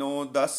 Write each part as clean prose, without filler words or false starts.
9-10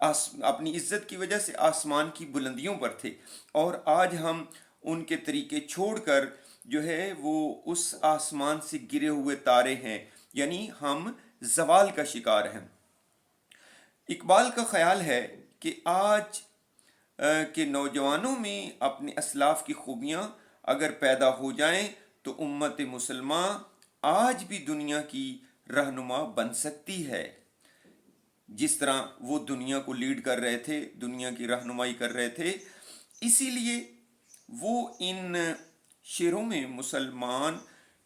اپنی عزت کی وجہ سے آسمان کی بلندیوں پر تھے، اور آج ہم ان کے طریقے چھوڑ کر جو ہے وہ اس آسمان سے گرے ہوئے تارے ہیں، یعنی ہم زوال کا شکار ہیں۔ اقبال کا خیال ہے کہ آج کے نوجوانوں میں اپنے اسلاف کی خوبیاں اگر پیدا ہو جائیں تو امت مسلمہ آج بھی دنیا کی رہنما بن سکتی ہے، جس طرح وہ دنیا کو لیڈ کر رہے تھے، دنیا کی رہنمائی کر رہے تھے۔ اسی لیے وہ ان شعروں میں مسلمان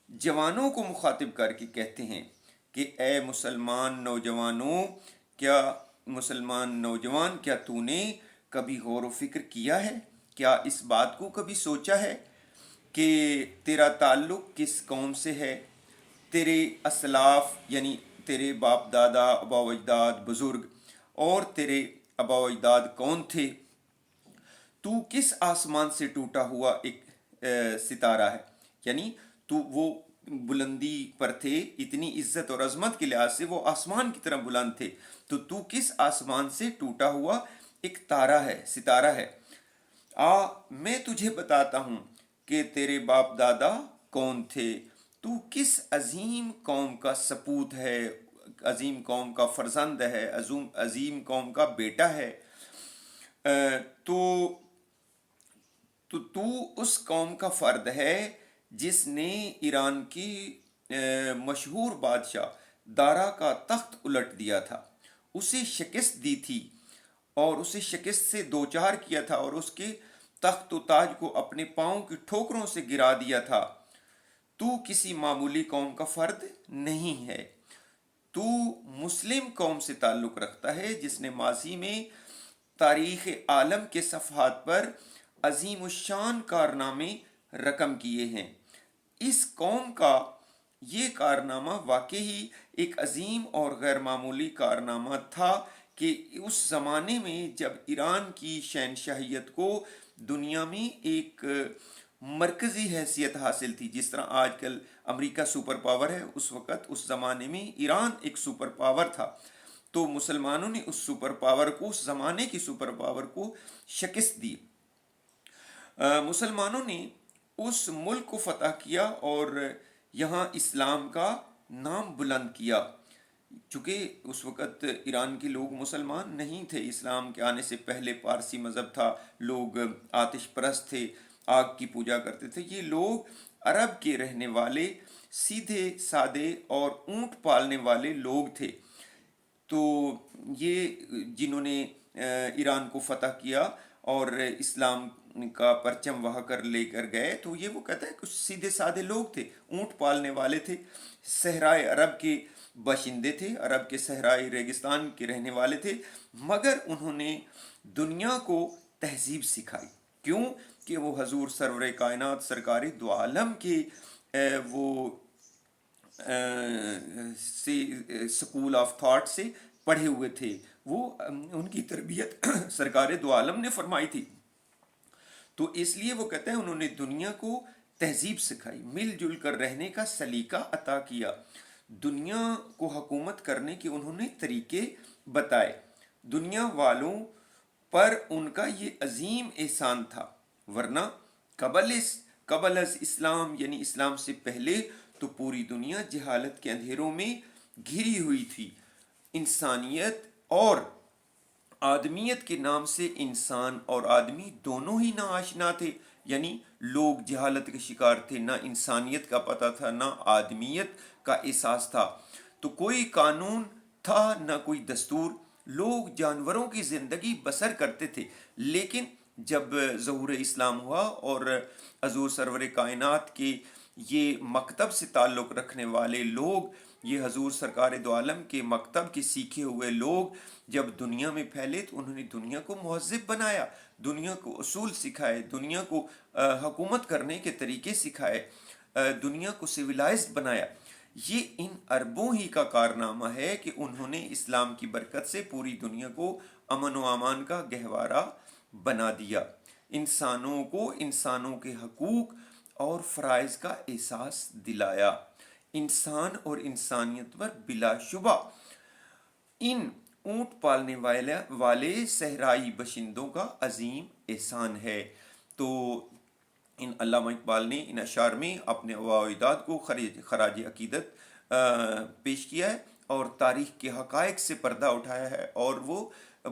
جوانوں کو مخاطب کر کے کہتے ہیں کہ اے مسلمان نوجوان، کیا تو نے کبھی غور و فکر کیا ہے؟ کیا اس بات کو کبھی سوچا ہے کہ تیرا تعلق کس قوم سے ہے؟ تیرے اسلاف یعنی تیرے باپ دادا، آبا و اجداد، بزرگ، اور تیرے آبا و اجداد کون تھے؟ تو کس آسمان سے ٹوٹا ہوا ایک ستارہ ہے، یعنی تو وہ بلندی پر تھے، اتنی عزت اور عظمت کے لحاظ سے وہ آسمان کی طرح بلند تھے، تو کس آسمان سے ٹوٹا ہوا ایک تارہ ہے، ستارہ ہے۔ میں تجھے بتاتا ہوں کہ تیرے باپ دادا کون تھے، تو کس عظیم قوم کا سپوت ہے، عظیم قوم کا فرزند ہے، عظیم قوم کا بیٹا ہے۔ تو تو اس قوم کا فرد ہے جس نے ایران کی مشہور بادشاہ دارا کا تخت الٹ دیا تھا، اسے شکست دی تھی، اور اسے شکست سے دوچار کیا تھا، اور اس کے تخت و تاج کو اپنے پاؤں کی ٹھوکروں سے گرا دیا تھا۔ تو کسی معمولی قوم کا فرد نہیں ہے، تو مسلم قوم سے تعلق رکھتا ہے جس نے ماضی میں تاریخ عالم کے صفحات پر عظیم الشان کارنامے رقم کیے ہیں۔ اس قوم کا یہ کارنامہ واقعی ایک عظیم اور غیر معمولی کارنامہ تھا کہ اس زمانے میں جب ایران کی شہنشاہیت کو دنیا میں ایک مرکزی حیثیت حاصل تھی، جس طرح آج کل امریکہ سپر پاور ہے، اس وقت اس زمانے میں ایران ایک سپر پاور تھا، تو مسلمانوں نے اس سپر پاور کو، اس زمانے کی سپر پاور کو شکست دی۔ مسلمانوں نے اس ملک کو فتح کیا اور یہاں اسلام کا نام بلند کیا، چونکہ اس وقت ایران کے لوگ مسلمان نہیں تھے، اسلام کے آنے سے پہلے پارسی مذہب تھا، لوگ آتش پرست تھے، آگ کی پوجا کرتے تھے۔ یہ لوگ عرب کے رہنے والے سیدھے سادے اور اونٹ پالنے والے لوگ تھے، تو یہ جنہوں نے ایران کو فتح کیا اور اسلام کا پرچم وہاں کر لے کر گئے، تو یہ وہ کہتا ہے کہ سیدھے سادے لوگ تھے، اونٹ پالنے والے تھے، صحرائے عرب کے باشندے تھے، عرب کے صحرائی ریگستان کے رہنے والے تھے، مگر انہوں نے دنیا کو تہذیب سکھائی۔ کیوں؟ کہ وہ حضور سرور کائنات سرکار دو عالم کے وہ سکول آف تھاٹ سے پڑھے ہوئے تھے، وہ ان کی تربیت سرکار دو عالم نے فرمائی تھی، تو اس لیے وہ کہتے ہیں انہوں نے دنیا کو تہذیب سکھائی، مل جل کر رہنے کا سلیقہ عطا کیا، دنیا کو حکومت کرنے کے انہوں نے طریقے بتائے، دنیا والوں پر ان کا یہ عظیم احسان تھا، ورنہ قبل از اسلام یعنی اسلام سے پہلے تو پوری دنیا جہالت کے اندھیروں میں گھری ہوئی تھی۔ انسانیت اور آدمیت کے نام سے انسان اور آدمی دونوں ہی ناآشنا تھے، یعنی لوگ جہالت کے شکار تھے، نہ انسانیت کا پتہ تھا، نہ آدمیت کا احساس تھا، تو کوئی قانون تھا نہ کوئی دستور، لوگ جانوروں کی زندگی بسر کرتے تھے۔ لیکن جب ظہور اسلام ہوا اور حضور سرور کائنات کے یہ مکتب سے تعلق رکھنے والے لوگ، یہ حضور سرکار دو عالم کے مکتب کے سیکھے ہوئے لوگ جب دنیا میں پھیلے تو انہوں نے دنیا کو مہذب بنایا، دنیا کو اصول سکھائے، دنیا کو حکومت کرنے کے طریقے سکھائے، دنیا کو سویلائزڈ بنایا۔ یہ ان عربوں ہی کا کارنامہ ہے کہ انہوں نے اسلام کی برکت سے پوری دنیا کو امن و امان کا گہوارہ بنا دیا، انسانوں کو انسانوں کے حقوق اور فرائض کا احساس دلایا، انسان اور انسانیت پر بلا شبہ ان اونٹ پالنے والے صحرائی باشندوں کا عظیم احسان ہے۔ تو ان علامہ اقبال نے ان اشعار میں اپنے آباء و اجداد کو خراج عقیدت پیش کیا ہے اور تاریخ کے حقائق سے پردہ اٹھایا ہے، اور وہ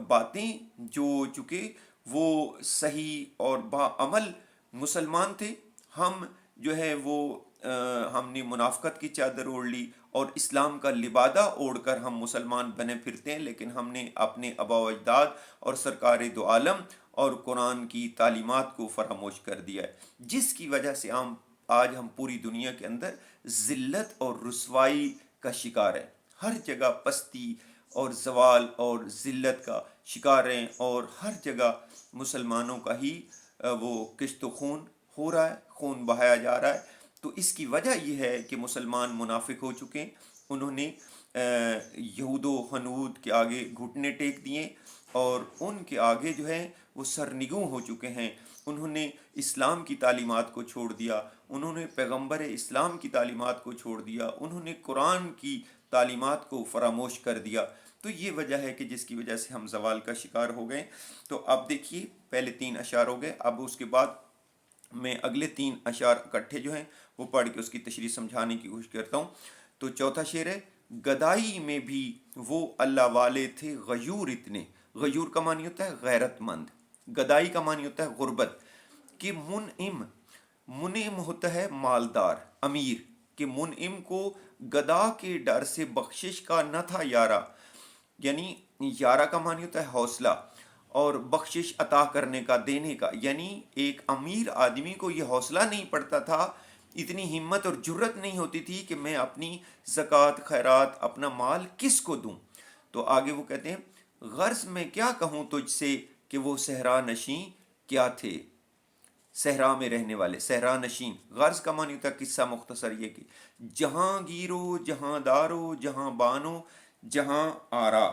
باتیں جو چونکہ وہ صحیح اور باعمل مسلمان تھے، ہم جو ہے وہ ہم نے منافقت کی چادر اوڑھ لی اور اسلام کا لبادہ اوڑھ کر ہم مسلمان بنے پھرتے ہیں، لیکن ہم نے اپنے آباء و اجداد اور سرکار دو عالم اور قرآن کی تعلیمات کو فراموش کر دیا ہے، جس کی وجہ سے آج ہم پوری دنیا کے اندر ذلت اور رسوائی کا شکار ہیں، ہر جگہ پستی اور زوال اور ذلت کا شکار ہیں، اور ہر جگہ مسلمانوں کا ہی وہ کشت و خون ہو رہا ہے، خون بہایا جا رہا ہے۔ تو اس کی وجہ یہ ہے کہ مسلمان منافق ہو چکے ہیں، انہوں نے یہود و ہنود کے آگے گھٹنے ٹیک دیے اور ان کے آگے جو ہے وہ سرنگوں ہو چکے ہیں، انہوں نے اسلام کی تعلیمات کو چھوڑ دیا، انہوں نے پیغمبر اسلام کی تعلیمات کو چھوڑ دیا، انہوں نے قرآن کی تعلیمات کو فراموش کر دیا۔ تو یہ وجہ ہے کہ جس کی وجہ سے ہم زوال کا شکار ہو گئے۔ تو اب دیکھیے پہلے 3 اشعار ہو گئے، اب اس کے بعد میں اگلے 3 اشعار اکٹھے جو ہیں وہ پڑھ کے اس کی تشریح سمجھانے کی کوشش کرتا ہوں۔ تو چوتھا شعر ہے، گدائی میں بھی وہ اللہ والے تھے غیور اتنے۔ غیور کا معنی ہوتا ہے غیرت مند، گدائی کا معنی ہوتا ہے غربت، کہ منعم ہوتا ہے مالدار امیر، کہ منعم کو گدا کے ڈر سے بخشش کا نہ تھا یارہ، یعنی یارہ کا معنی ہوتا ہے حوصلہ اور بخشش عطا کرنے کا، دینے کا، یعنی ایک امیر آدمی کو یہ حوصلہ نہیں پڑتا تھا، اتنی ہمت اور جرت نہیں ہوتی تھی کہ میں اپنی زکوٰۃ خیرات اپنا مال کس کو دوں۔ تو آگے وہ کہتے ہیں، غرض میں کیا کہوں تجھ سے کہ وہ صحرا نشیں کیا تھے، صحرا میں رہنے والے، صحرا نشین، غرض کا معنی ہوتا ہے قصہ مختصر یہ کہ جہاں گیرو جہاں دارو جہاں بانو جہاں آرا،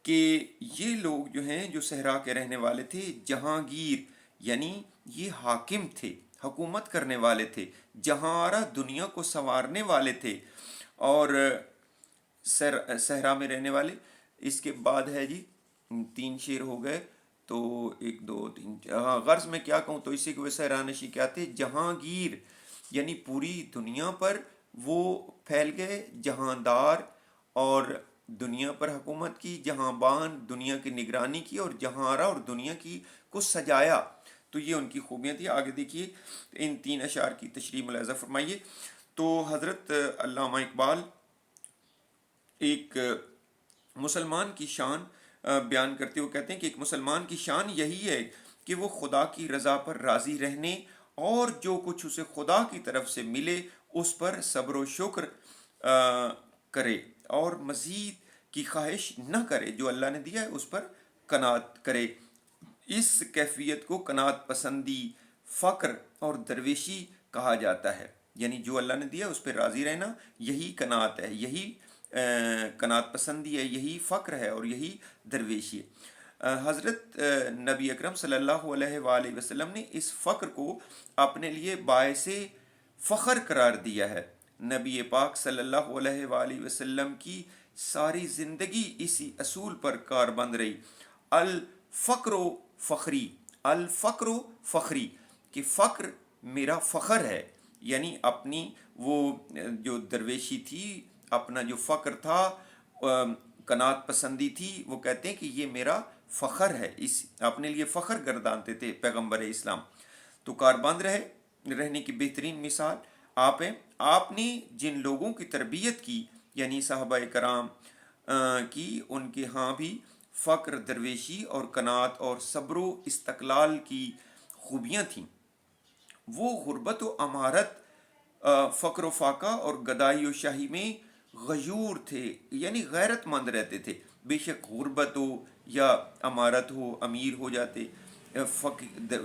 کہ یہ لوگ جو ہیں جو صحرا کے رہنے والے تھے، جہانگیر یعنی یہ حاکم تھے، حکومت کرنے والے تھے، جہاں آرا دنیا کو سنوارنے والے تھے، اور صحرا میں رہنے والے۔ اس کے بعد ہے جی 3 شعر ہو گئے، تو 1 2 3 ہاں، غرض میں کیا کہوں تو اسی کو وہ صحرا نشی کیا تھے، جہانگیر یعنی پوری دنیا پر وہ پھیل گئے، جہاندار اور دنیا پر حکومت کی، جہاں بان دنیا کی نگرانی کی، اور جہاں آرا اور دنیا کی کو سجایا۔ تو یہ ان کی خوبیاں تھیں۔ آگے دیکھیے ان 3 اشعار کی تشریح ملاحظہ فرمائیے۔ تو حضرت علامہ اقبال ایک مسلمان کی شان بیان کرتے ہوئے کہتے ہیں کہ ایک مسلمان کی شان یہی ہے کہ وہ خدا کی رضا پر راضی رہنے اور جو کچھ اسے خدا کی طرف سے ملے اس پر صبر و شکر کرے اور مزید کی خواہش نہ کرے، جو اللہ نے دیا ہے اس پر قناعت کرے۔ اس کیفیت کو قناعت پسندی، فقر اور درویشی کہا جاتا ہے، یعنی جو اللہ نے دیا اس پہ راضی رہنا یہی قناعت ہے، یہی قناعت پسندی ہے، یہی فقر ہے اور یہی درویشی ہے۔ حضرت نبی اکرم صلی اللہ علیہ وآلہ وسلم نے اس فقر کو اپنے لیے باعث فخر قرار دیا ہے۔ نبی پاک صلی اللہ علیہ وآلہ وسلم کی ساری زندگی اسی اصول پر کاربند رہی، الفقر و فخری، الفقر و فخری، کہ فقر میرا فخر ہے، یعنی اپنی وہ جو درویشی تھی، اپنا جو فقر تھا، قناعت پسندی تھی، وہ کہتے ہیں کہ یہ میرا فخر ہے، اس اپنے لیے فخر گردانتے تھے پیغمبر اسلام۔ تو کاربند رہنے کی بہترین مثال آپ ہیں۔ آپ نے جن لوگوں کی تربیت کی یعنی صحابہ کرام کی، ان کے ہاں بھی فقر، درویشی اور قناعت اور صبر و استقلال کی خوبیاں تھیں۔ وہ غربت و امارت، فقر و فاقہ اور گدائی و شاہی میں غیور تھے، یعنی غیرت مند رہتے تھے، بے شک غربت ہو یا امارت ہو، امیر ہو جاتے،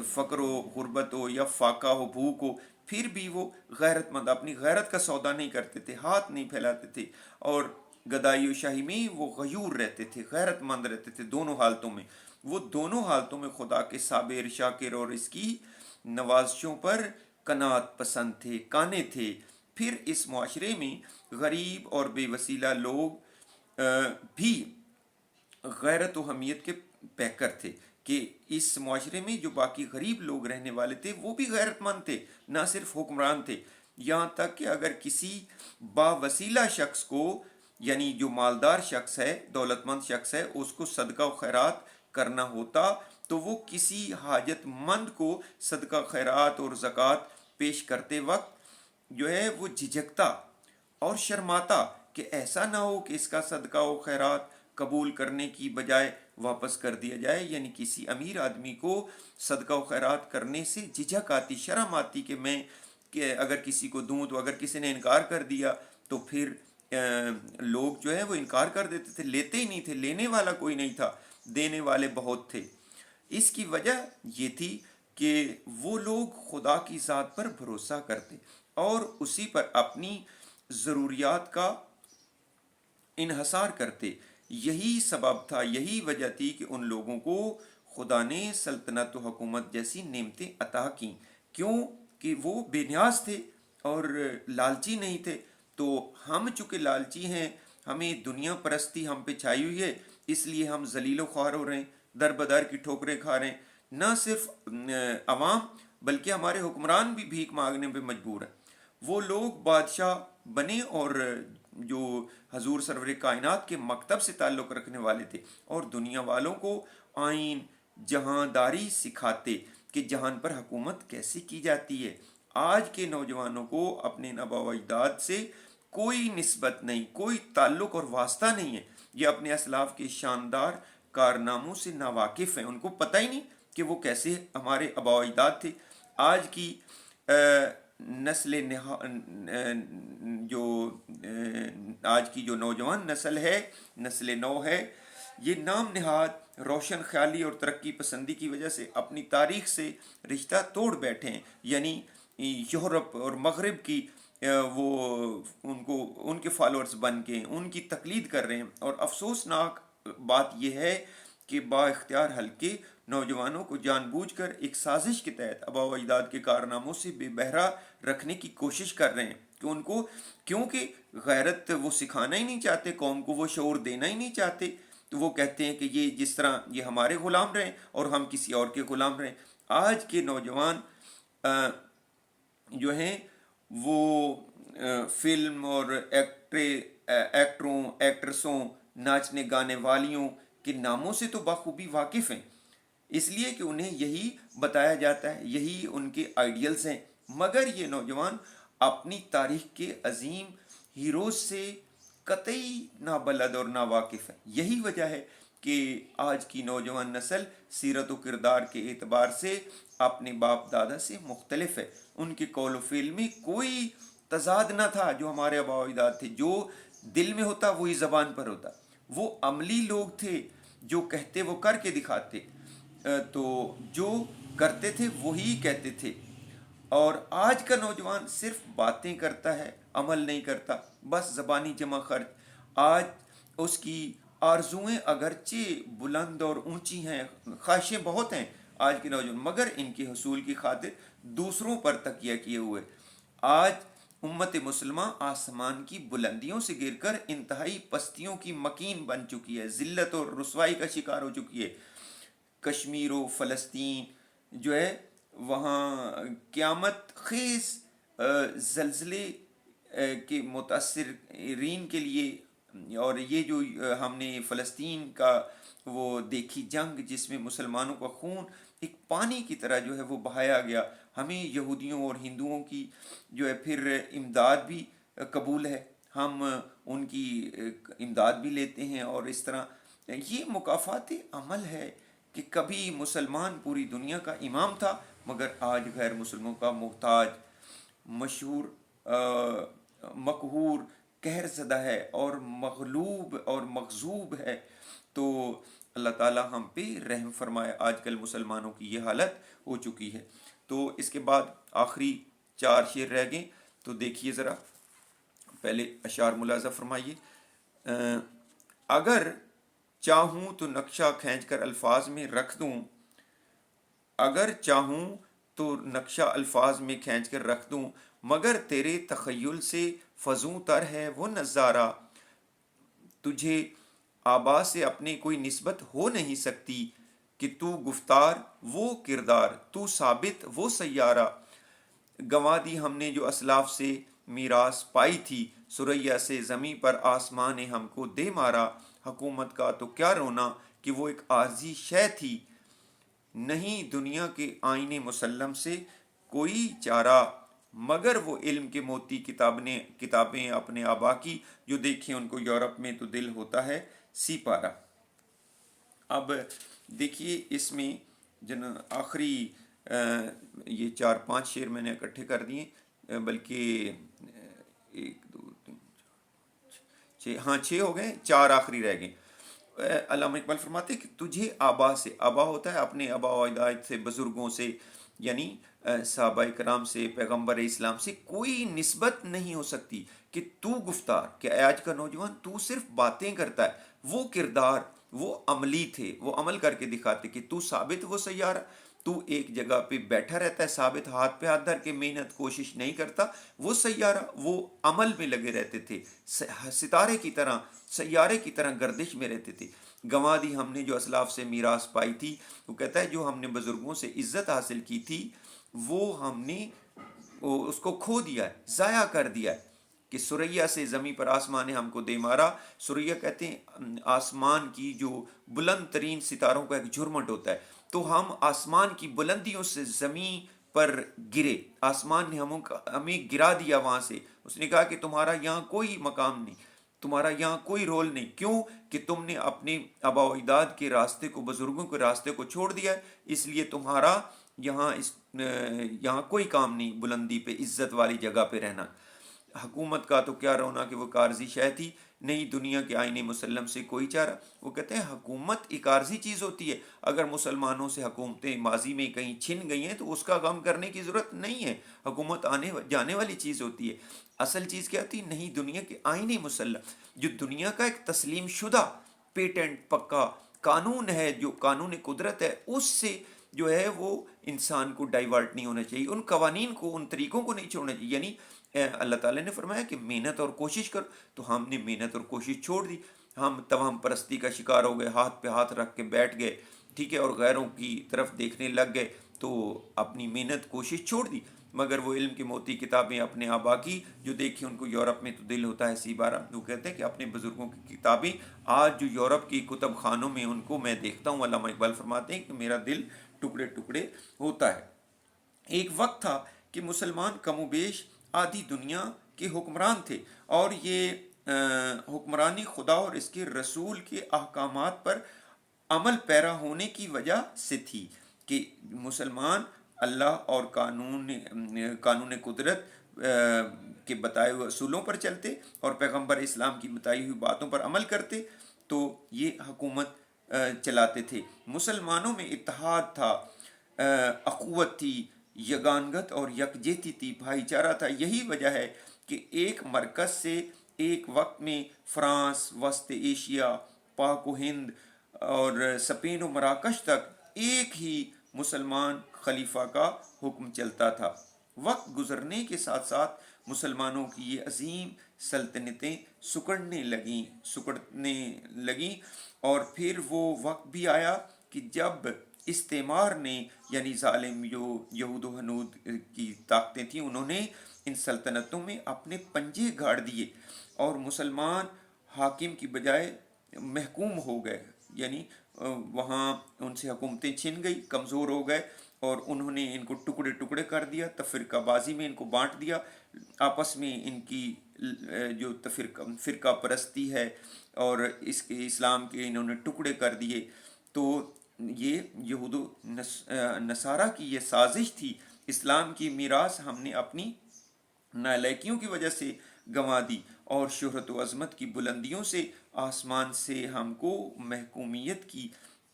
فقر و غربت ہو یا فاقہ ہو، بھوک ہو، پھر بھی وہ غیرت مند، اپنی غیرت کا سودا نہیں کرتے تھے، ہاتھ نہیں پھیلاتے تھے، اور گدائی و شاہی میں وہ غیور رہتے تھے، غیرت مند رہتے تھے دونوں حالتوں میں۔ وہ دونوں حالتوں میں خدا کے صابر، شاکر اور اس کی نوازشوں پر قناعت پسند تھے، قانع تھے۔ پھر اس معاشرے میں غریب اور بے وسیلہ لوگ بھی غیرت و حمیت کے پیکر تھے کہ اس معاشرے میں جو باقی غریب لوگ رہنے والے تھے وہ بھی غیرت مند تھے، نہ صرف حکمران تھے. یہاں تک کہ اگر کسی باوسیلہ شخص کو، یعنی جو مالدار شخص ہے، دولت مند شخص ہے، اس کو صدقہ و خیرات کرنا ہوتا تو وہ کسی حاجت مند کو صدقہ خیرات اور زکوٰۃ پیش کرتے وقت جو ہے وہ جھجکتا اور شرماتا کہ ایسا نہ ہو کہ اس کا صدقہ و خیرات قبول کرنے کی بجائے واپس کر دیا جائے. یعنی کسی امیر آدمی کو صدقہ و خیرات کرنے سے جھجک آتی، شرم آتی کہ میں کہ اگر کسی کو دوں تو اگر کسی نے انکار کر دیا تو پھر لوگ جو ہے وہ انکار کر دیتے تھے، لیتے ہی نہیں تھے، لینے والا کوئی نہیں تھا، دینے والے بہت تھے. اس کی وجہ یہ تھی کہ وہ لوگ خدا کی ذات پر بھروسہ کرتے اور اسی پر اپنی ضروریات کا انحصار کرتے. یہی سبب تھا، یہی وجہ تھی کہ ان لوگوں کو خدا نے سلطنت و حکومت جیسی نعمتیں عطا کیں. کیوں؟ کہ وہ بے نیاز تھے اور لالچی نہیں تھے. تو ہم چونکہ لالچی ہیں، ہمیں دنیا پرستی ہم پہ چھائی ہوئی ہے، اس لیے ہم ذلیل و خوار ہو رہے ہیں، در بدر کی ٹھوکریں کھا رہے ہیں. نہ صرف عوام بلکہ ہمارے حکمران بھی بھیک مانگنے پہ مجبور ہیں. وہ لوگ بادشاہ بنے اور جو حضور سرور کائنات کے مکتب سے تعلق رکھنے والے تھے اور دنیا والوں کو آئین جہانداری سکھاتے کہ جہان پر حکومت کیسے کی جاتی ہے. آج کے نوجوانوں کو اپنے آباء و اجداد سے کوئی نسبت نہیں، کوئی تعلق اور واسطہ نہیں ہے. یہ اپنے اسلاف کے شاندار کارناموں سے ناواقف ہیں، ان کو پتہ ہی نہیں کہ وہ کیسے ہمارے آباء و اجداد تھے. آج کی نسل جو آج کی جو نوجوان نسل ہے، نسل نو ہے، یہ نام نہاد روشن خیالی اور ترقی پسندی کی وجہ سے اپنی تاریخ سے رشتہ توڑ بیٹھے ہیں. یعنی یورپ اور مغرب کی وہ ان کے فالورز بن کے ان کی تقلید کر رہے ہیں. اور افسوسناک بات یہ ہے کہ با اختیار حلقے نوجوانوں کو جان بوجھ کر ایک سازش کے تحت آباء و اجداد کے کارناموں سے بے بہرا رکھنے کی کوشش کر رہے ہیں کہ ان کو، کیونکہ غیرت وہ سکھانا ہی نہیں چاہتے، قوم کو وہ شعور دینا ہی نہیں چاہتے. تو وہ کہتے ہیں کہ یہ جس طرح یہ ہمارے غلام رہیں اور ہم کسی اور کے غلام رہیں. آج کے نوجوان جو ہیں وہ فلم اور ایکٹروں، ایکٹریسوں، ناچنے گانے والیوں کے ناموں سے تو بخوبی واقف ہیں، اس لیے کہ انہیں یہی بتایا جاتا ہے، یہی ان کے آئیڈیلز ہیں. مگر یہ نوجوان اپنی تاریخ کے عظیم ہیروز سے قطعی نابلد اور ناواقف ہے. یہی وجہ ہے کہ آج کی نوجوان نسل سیرت و کردار کے اعتبار سے اپنے باپ دادا سے مختلف ہے. ان کے قول و فعل میں کوئی تضاد نہ تھا جو ہمارے آباء و اجداد تھے. جو دل میں ہوتا وہی زبان پر ہوتا. وہ عملی لوگ تھے، جو کہتے وہ کر کے دکھاتے، تو جو کرتے تھے وہی کہتے تھے. اور آج کا نوجوان صرف باتیں کرتا ہے، عمل نہیں کرتا، بس زبانی جمع خرچ. آج اس کی آرزوئیں اگرچہ بلند اور اونچی ہیں، خواہشیں بہت ہیں آج کے نوجوان، مگر ان کے حصول کی خاطر دوسروں پر تکیہ کیے ہوئے. آج امت مسلمہ آسمان کی بلندیوں سے گر کر انتہائی پستیوں کی مکین بن چکی ہے، ذلت اور رسوائی کا شکار ہو چکی ہے. کشمیر و فلسطین جو ہے وہاں قیامت خیز زلزلے کے متاثرین کے لیے، اور یہ جو ہم نے فلسطین کا وہ دیکھی جنگ جس میں مسلمانوں کا خون ایک پانی کی طرح جو ہے وہ بہایا گیا، ہمیں یہودیوں اور ہندوؤں کی جو ہے پھر امداد بھی قبول ہے، ہم ان کی امداد بھی لیتے ہیں. اور اس طرح یہ مکافات عمل ہے کہ کبھی مسلمان پوری دنیا کا امام تھا مگر آج غیر مسلموں کا محتاج، مشہور، مقہور، قہر زدہ ہے اور مغلوب اور مغضوب ہے. تو اللہ تعالیٰ ہم پہ رحم فرمائے. آج کل مسلمانوں کی یہ حالت ہو چکی ہے. تو اس کے بعد آخری 4 شعر رہ گئے، تو دیکھیے ذرا. پہلے اشعار ملاحظہ فرمائیے. اگر چاہوں تو نقشہ کھینچ کر الفاظ میں رکھ دوں، اگر چاہوں تو نقشہ الفاظ میں کھینچ کر رکھ دوں، مگر تیرے تخیل سے فزوں تر ہے وہ نظارہ. تجھے آبا سے اپنے کوئی نسبت ہو نہیں سکتی کہ تو گفتار وہ کردار، تو ثابت وہ سیارہ، گنوا دی ہم نے جو اسلاف سے میراث پائی تھی، سریا سے زمیں پر آسمان نے ہم کو دے مارا، حکومت کا تو کیا رونا کہ وہ ایک عارضی شے تھی، نہیں دنیا کے آئین مسلم سے کوئی چارہ، مگر وہ علم کے موتی کتابیں اپنے آبا کی، جو دیکھیں ان کو یورپ میں تو دل ہوتا ہے سی پارا۔ اب دیکھیے اس میں آخری یہ 4-5 شعر میں نے اکٹھے کر دیے، بلکہ 1 2 3 4 5 6، ہاں 6 ہو گئے، 4 آخری رہ گئے۔ علامہ اقبال فرماتے ہیں کہ تجھے آبا سے، آبا ہوتا ہے اپنے آبا و اجداد سے، بزرگوں سے، یعنی صحابہ کرام سے، پیغمبر اسلام سے کوئی نسبت نہیں ہو سکتی کہ تو گفتار، کہ آج کا نوجوان تو صرف باتیں کرتا ہے، وہ کردار وہ عملی تھے، وہ عمل کر کے دکھاتے، کہ تو ثابت وہ سیارہ، تو ایک جگہ پہ بیٹھا رہتا ہے ثابت، ہاتھ پہ ہاتھ دھر کے محنت کوشش نہیں کرتا، وہ سیارہ وہ عمل میں لگے رہتے تھے، ستارے کی طرح، سیارے کی طرح گردش میں رہتے تھے۔ گنوا دی ہم نے جو اسلاف سے میراث پائی تھی، وہ کہتا ہے جو ہم نے بزرگوں سے عزت حاصل کی تھی وہ ہم نے اس کو کھو دیا ہے، ضائع کر دیا ہے، کہ سریا سے زمیں پر آسمان نے ہم کو دے مارا۔ سریا کہتے ہیں آسمان کی جو بلند ترین ستاروں کا ایک جھرمٹ ہوتا ہے، تو ہم آسمان کی بلندیوں سے زمین پر گرے، آسمان نے ہمیں گرا دیا وہاں سے۔ اس نے کہا کہ تمہارا یہاں کوئی مقام نہیں، تمہارا یہاں کوئی رول نہیں، کیوں کہ تم نے اپنے آبا و اجداد کے راستے کو، بزرگوں کے راستے کو چھوڑ دیا ہے، اس لیے تمہارا یہاں کوئی کام نہیں، بلندی پہ عزت والی جگہ پہ رہنا۔ حکومت کا تو کیا رونا کہ وہ عارضی شے تھی، نہیں دنیا کے آئین مسلم سے کوئی چارہ۔ وہ کہتے ہیں حکومت ایک عارضی چیز ہوتی ہے، اگر مسلمانوں سے حکومتیں ماضی میں کہیں چھن گئی ہیں تو اس کا غم کرنے کی ضرورت نہیں ہے، حکومت آنے جانے والی چیز ہوتی ہے۔ اصل چیز کیا ہوتی ہے؟ نہیں دنیا کے آئین مسلم، جو دنیا کا ایک تسلیم شدہ پیٹنٹ پکا قانون ہے، جو قانون قدرت ہے، اس سے جو ہے وہ انسان کو ڈائیورٹ نہیں ہونا چاہیے، ان قوانین کو، ان طریقوں کو نہیں چھوڑنا چاہیے۔ یعنی اللہ تعالیٰ نے فرمایا کہ محنت اور کوشش کرو، تو ہم نے محنت اور کوشش چھوڑ دی، ہم توہم پرستی کا شکار ہو گئے، ہاتھ پہ ہاتھ رکھ کے بیٹھ گئے، ٹھیک ہے، اور غیروں کی طرف دیکھنے لگ گئے، تو اپنی محنت کوشش چھوڑ دی۔ مگر وہ علم کی موتی کتابیں اپنے آبا کی، جو دیکھیں ان کو یورپ میں تو دل ہوتا ہے سی بارہ۔ وہ کہتے ہیں کہ اپنے بزرگوں کی کتابیں آج جو یورپ کی کتب خانوں میں ان کو میں دیکھتا ہوں، علامہ اقبال فرماتے ہیں کہ میرا دل ٹکڑے ٹکڑے ہوتا ہے۔ ایک وقت تھا کہ مسلمان کم و بیش آدھی دنیا کے حکمران تھے، اور یہ حکمرانی خدا اور اس کے رسول کے احکامات پر عمل پیرا ہونے کی وجہ سے تھی، کہ مسلمان اللہ اور قانون قدرت کے بتائے ہوئے اصولوں پر چلتے اور پیغمبر اسلام کی بتائی ہوئی باتوں پر عمل کرتے، تو یہ حکومت چلاتے تھے۔ مسلمانوں میں اتحاد تھا، اخوت تھی، یگانگت اور یکجہتی تھی، بھائی چارہ تھا۔ یہی وجہ ہے کہ ایک مرکز سے ایک وقت میں فرانس، وسط ایشیا، پاک و ہند اور اسپین و مراکش تک ایک ہی مسلمان خلیفہ کا حکم چلتا تھا۔ وقت گزرنے کے ساتھ ساتھ مسلمانوں کی یہ عظیم سلطنتیں سکڑنے لگیں، اور پھر وہ وقت بھی آیا کہ جب استعمار نے، یعنی ظالم جو یہود و ہنود کی طاقتیں تھیں، انہوں نے ان سلطنتوں میں اپنے پنجے گاڑ دیے، اور مسلمان حاکم کی بجائے محکوم ہو گئے، یعنی وہاں ان سے حکومتیں چھن گئی، کمزور ہو گئے، اور انہوں نے ان کو ٹکڑے ٹکڑے کر دیا، تفرقہ بازی میں ان کو بانٹ دیا، آپس میں ان کی جو فرقہ پرستی ہے اور اس کے اسلام کے انہوں نے ٹکڑے کر دیے۔ تو یہ یہود و نصارہ کی یہ سازش تھی، اسلام کی میراث ہم نے اپنی نالائکیوں کی وجہ سے گنوا دی، اور شہرت و عظمت کی بلندیوں سے آسمان سے ہم کو محکومیت کی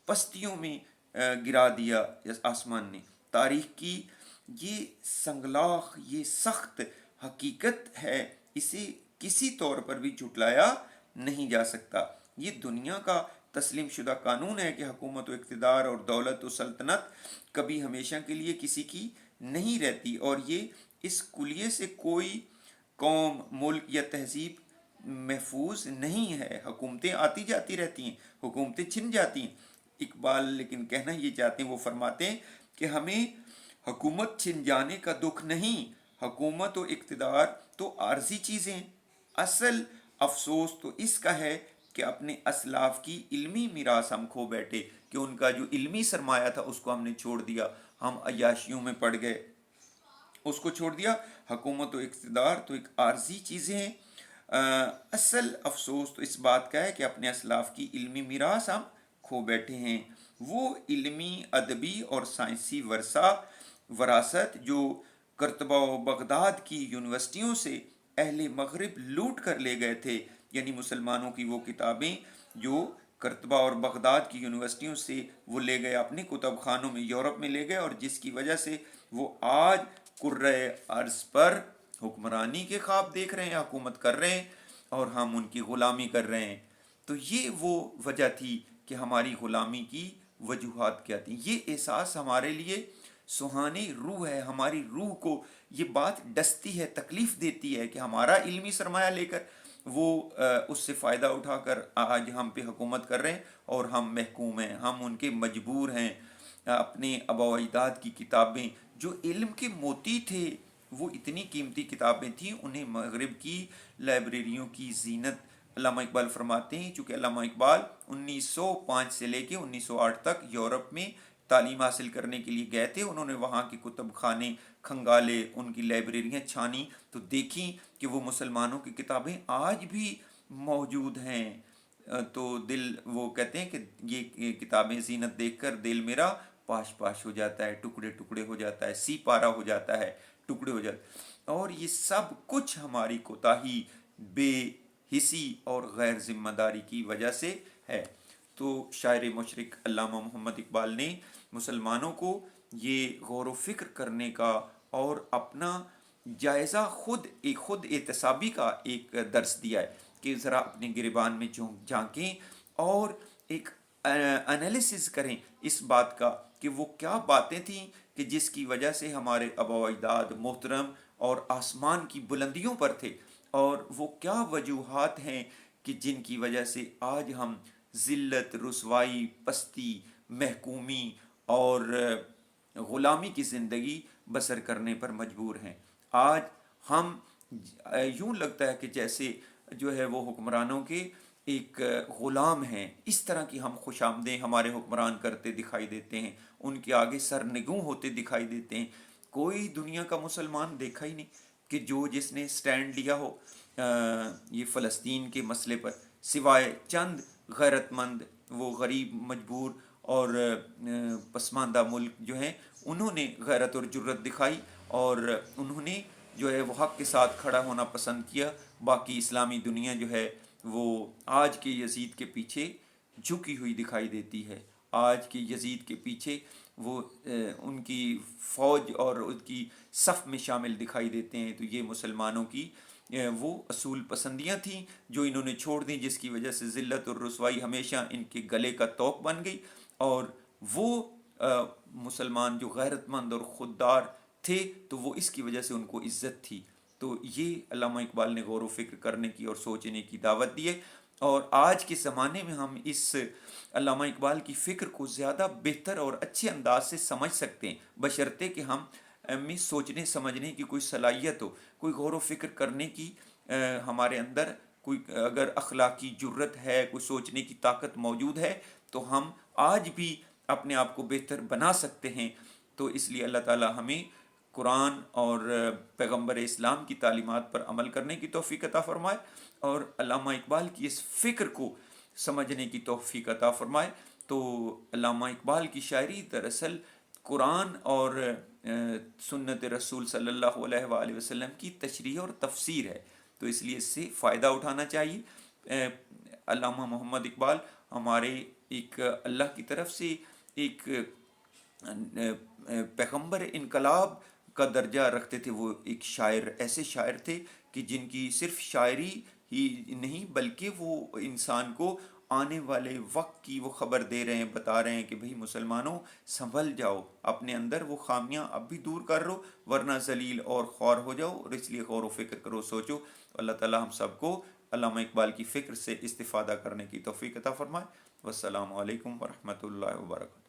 پستیوں میں گرا دیا آسمان نے۔ تاریخ کی یہ سنگلاخ، یہ سخت حقیقت ہے، اسے کسی طور پر بھی جھٹلایا نہیں جا سکتا۔ یہ دنیا کا تسلیم شدہ قانون ہے کہ حکومت و اقتدار اور دولت و سلطنت کبھی ہمیشہ کے لیے کسی کی نہیں رہتی، اور یہ اس کلیے سے کوئی قوم، ملک یا تہذیب محفوظ نہیں ہے، حکومتیں آتی جاتی رہتی ہیں، حکومتیں چھن جاتی ہیں۔ اقبال لیکن کہنا یہ چاہتے ہیں، وہ فرماتے ہیں کہ ہمیں حکومت چھن جانے کا دکھ نہیں، حکومت و اقتدار تو عارضی چیزیں ہیں، اصل افسوس تو اس کا ہے کہ اپنے اسلاف کی علمی میراث ہم کھو بیٹھے، کہ ان کا جو علمی سرمایہ تھا اس کو ہم نے چھوڑ دیا، ہم عیاشیوں میں پڑ گئے، اس کو چھوڑ دیا۔ حکومت و اقتدار تو ایک عارضی چیزیں ہیں، اصل افسوس تو اس بات کا ہے کہ اپنے اسلاف کی علمی میراث ہم کھو بیٹھے ہیں، وہ علمی، ادبی اور سائنسی وراثت جو کرتبہ و بغداد کی یونیورسٹیوں سے اہل مغرب لوٹ کر لے گئے تھے، یعنی مسلمانوں کی وہ کتابیں جو کرتبہ اور بغداد کی یونیورسٹیوں سے وہ لے گئے، اپنے کتب خانوں میں یورپ میں لے گئے، اور جس کی وجہ سے وہ آج کرۂ ارض پر حکمرانی کے خواب دیکھ رہے ہیں، حکومت کر رہے ہیں، اور ہم ان کی غلامی کر رہے ہیں۔ تو یہ وہ وجہ تھی کہ ہماری غلامی کی وجوہات کیا تھیں۔ یہ احساس ہمارے لیے سہانی روح ہے، ہماری روح کو یہ بات ڈستی ہے، تکلیف دیتی ہے کہ ہمارا علمی سرمایہ لے کر وہ اس سے فائدہ اٹھا کر آج ہم پہ حکومت کر رہے ہیں، اور ہم محکوم ہیں، ہم ان کے مجبور ہیں۔ اپنے آبا و اجداد کی کتابیں جو علم کے موتی تھے، وہ اتنی قیمتی کتابیں تھیں، انہیں مغرب کی لائبریریوں کی زینت۔ علامہ اقبال فرماتے ہیں، چونکہ علامہ اقبال 1905 سے لے کے 1908 تک یورپ میں تعلیم حاصل کرنے کے لیے گئے تھے، انہوں نے وہاں کے کتب خانے کھنگالے، ان کی لائبریریاں چھانی، تو دیکھیں کہ وہ مسلمانوں کی کتابیں آج بھی موجود ہیں۔ تو دل، وہ کہتے ہیں کہ یہ کتابیں زینت دیکھ کر دل میرا پاش پاش ہو جاتا ہے، ٹکڑے ٹکڑے ہو جاتا ہے، سی پارا ہو جاتا ہے، ٹکڑے ہو جاتے ہیں۔ اور یہ سب کچھ ہماری کوتاہی، بے حسی اور غیر ذمہ داری کی وجہ سے ہے۔ تو شاعر مشرق علامہ محمد اقبال نے مسلمانوں کو یہ غور و فکر کرنے کا اور اپنا جائزہ خود احتسابی کا ایک درس دیا ہے، کہ ذرا اپنے گریبان میں جھانکیں اور ایک انالیسز کریں اس بات کا کہ وہ کیا باتیں تھیں کہ جس کی وجہ سے ہمارے آبا و اجداد محترم اور آسمان کی بلندیوں پر تھے، اور وہ کیا وجوہات ہیں کہ جن کی وجہ سے آج ہم ذلت، رسوائی، پستی، محکومی اور غلامی کی زندگی بسر کرنے پر مجبور ہیں۔ آج ہم یوں لگتا ہے کہ جیسے جو ہے وہ حکمرانوں کے ایک غلام ہیں، اس طرح کی ہم خوش آمدیں ہمارے حکمران کرتے دکھائی دیتے ہیں، ان کے آگے سرنگوں ہوتے دکھائی دیتے ہیں۔ کوئی دنیا کا مسلمان دیکھا ہی نہیں کہ جس نے سٹینڈ لیا ہو یہ فلسطین کے مسئلے پر، سوائے چند غیرت مند، وہ غریب، مجبور اور پسماندہ ملک جو ہیں، انہوں نے غیرت اور جرت دکھائی، اور انہوں نے جو ہے وہ حق کے ساتھ کھڑا ہونا پسند کیا۔ باقی اسلامی دنیا جو ہے وہ آج کے یزید کے پیچھے جھکی ہوئی دکھائی دیتی ہے، آج کے یزید کے پیچھے وہ ان کی فوج اور ان کی صف میں شامل دکھائی دیتے ہیں۔ تو یہ مسلمانوں کی وہ اصول پسندیاں تھیں جو انہوں نے چھوڑ دیں، جس کی وجہ سے ذلت اور رسوائی ہمیشہ ان کے گلے کا طوق بن گئی، اور وہ مسلمان جو غیرت مند اور خوددار تھے تو وہ اس کی وجہ سے ان کو عزت تھی۔ تو یہ علامہ اقبال نے غور و فکر کرنے کی اور سوچنے کی دعوت دی ہے، اور آج کے زمانے میں ہم اس علامہ اقبال کی فکر کو زیادہ بہتر اور اچھے انداز سے سمجھ سکتے ہیں، بشرطے کہ ہم میں سوچنے سمجھنے کی کوئی صلاحیت ہو، کوئی غور و فکر کرنے کی ہمارے اندر کوئی اگر اخلاقی جرت ہے، کوئی سوچنے کی طاقت موجود ہے، تو ہم آج بھی اپنے آپ کو بہتر بنا سکتے ہیں۔ تو اس لیے اللہ تعالی ہمیں قرآن اور پیغمبر اسلام کی تعلیمات پر عمل کرنے کی توفیق عطا فرمائے، اور علامہ اقبال کی اس فکر کو سمجھنے کی توفیق عطا فرمائے۔ تو علامہ اقبال کی شاعری دراصل قرآن اور سنت رسول صلی اللہ علیہ وآلہ وسلم کی تشریح اور تفسیر ہے، تو اس لیے اس سے فائدہ اٹھانا چاہیے۔ علامہ محمد اقبال ہمارے ایک اللہ کی طرف سے ایک پیغمبر انقلاب کا درجہ رکھتے تھے، وہ ایک شاعر، ایسے شاعر تھے کہ جن کی صرف شاعری ہی نہیں بلکہ وہ انسان کو آنے والے وقت کی وہ خبر دے رہے ہیں، بتا رہے ہیں کہ بھئی مسلمانوں سنبھل جاؤ، اپنے اندر وہ خامیاں اب بھی دور کر لو ورنہ ذلیل اور خوار ہو جاؤ، اور اس لیے غور و فکر کرو، سوچو۔ اللہ تعالی ہم سب کو علامہ اقبال کی فکر سے استفادہ کرنے کی توفیق عطا فرمائے۔ والسلام علیکم ورحمۃ اللہ وبرکاتہ۔